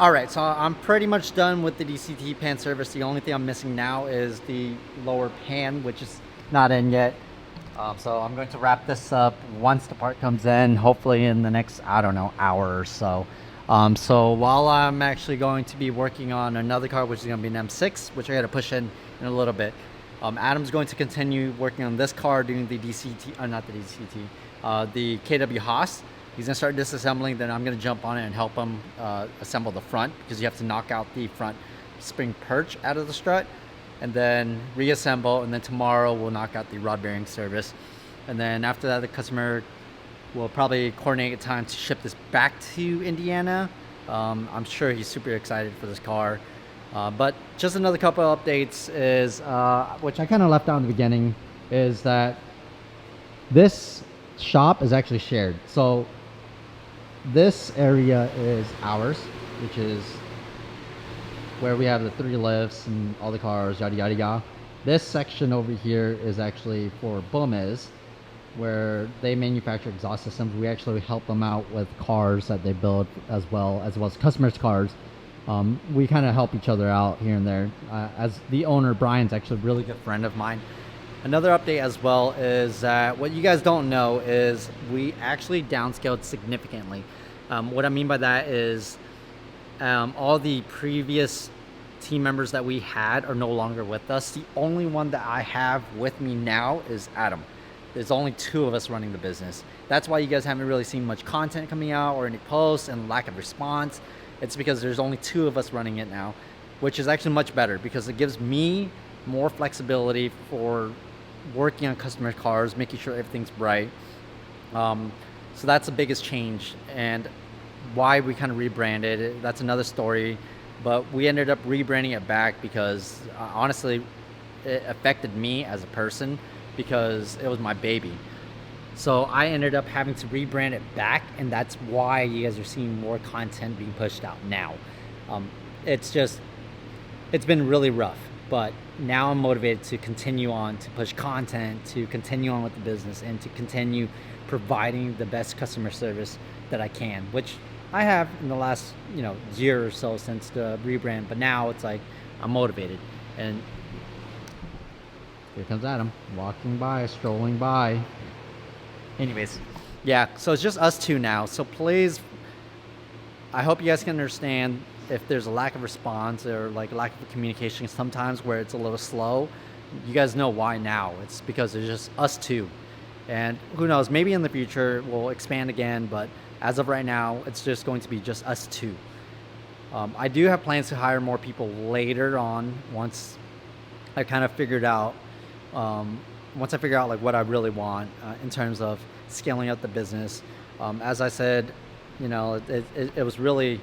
Alright, so I'm pretty much done with the DCT pan service. The only thing I'm missing now is the lower pan, which is not in yet. So I'm going to wrap this up once the part comes in, hopefully in the next, I don't know, hour or so. So while I'm actually going to be working on another car, which is going to be an M6, which I got to push in a little bit. Adam's going to continue working on this car, doing the DCT, not the DCT, the KW Haas. He's gonna start disassembling, then I'm gonna jump on it and help him assemble the front, because you have to knock out the front spring perch out of the strut and then reassemble, and then tomorrow we'll knock out the rod bearing service. And then after that, the customer will probably coordinate a time to ship this back to Indiana. I'm sure he's super excited for this car. But just another couple of updates is, which I kind of left out in the beginning, is that this shop is actually shared. So this area is ours, which is where we have the 3 lifts and all the cars, yada yada yada. This section over here is actually for Bulmiz, where they manufacture exhaust systems. We actually help them out with cars that they build, as well as customers' cars. We kind of help each other out here and there. As the owner, Brian's actually a really good friend of mine. Another update as well is that what you guys don't know is we actually downscaled significantly. What I mean by that is all the previous team members that we had are no longer with us. The only one that I have with me now is Adam. There's only 2 of us running the business. That's why you guys haven't really seen much content coming out or any posts and lack of response. It's because there's only 2 of us running it now, which is actually much better because it gives me more flexibility for working on customer cars, making sure everything's right. So that's the biggest change, and why we kind of rebranded. That's another story, but we ended up rebranding it back because honestly, it affected me as a person because it was my baby. So I ended up having to rebrand it back, and that's why you guys are seeing more content being pushed out now. It's been really rough, but now I'm motivated to continue on, to push content, to continue on with the business, and to continue providing the best customer service that I can, which I have in the last year or so since the rebrand. But now it's like I'm motivated, and here comes Adam walking by, strolling by. Anyways, yeah, so it's just us 2 now. So please, I hope you guys can understand if there's a lack of response or like lack of communication sometimes where it's a little slow. You guys know why now. It's because it's just us 2. And who knows, maybe in the future we'll expand again, but as of right now, it's just going to be just us 2. I do have plans to hire more people later on once I kind of figured out, like what I really want in terms of scaling up the business. As I said, it was really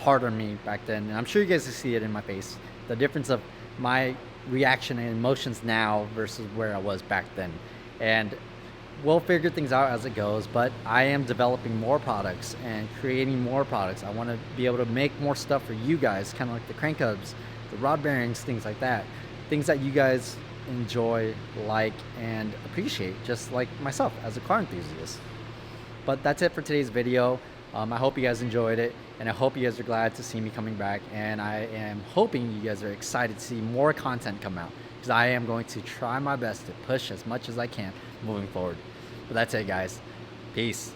hard on me back then, and I'm sure you guys can see it in my face, the difference of my reaction and emotions now versus where I was back then. And we'll figure things out as it goes, but I am developing more products and creating more products. I want to be able to make more stuff for you guys, kind of like the crank hubs, the rod bearings, things like that, things that you guys enjoy, like, and appreciate, just like myself as a car enthusiast. But that's it for today's video. I hope you guys enjoyed it, and I hope you guys are glad to see me coming back, and I am hoping you guys are excited to see more content come out, because I am going to try my best to push as much as I can moving forward. But that's it, guys. Peace.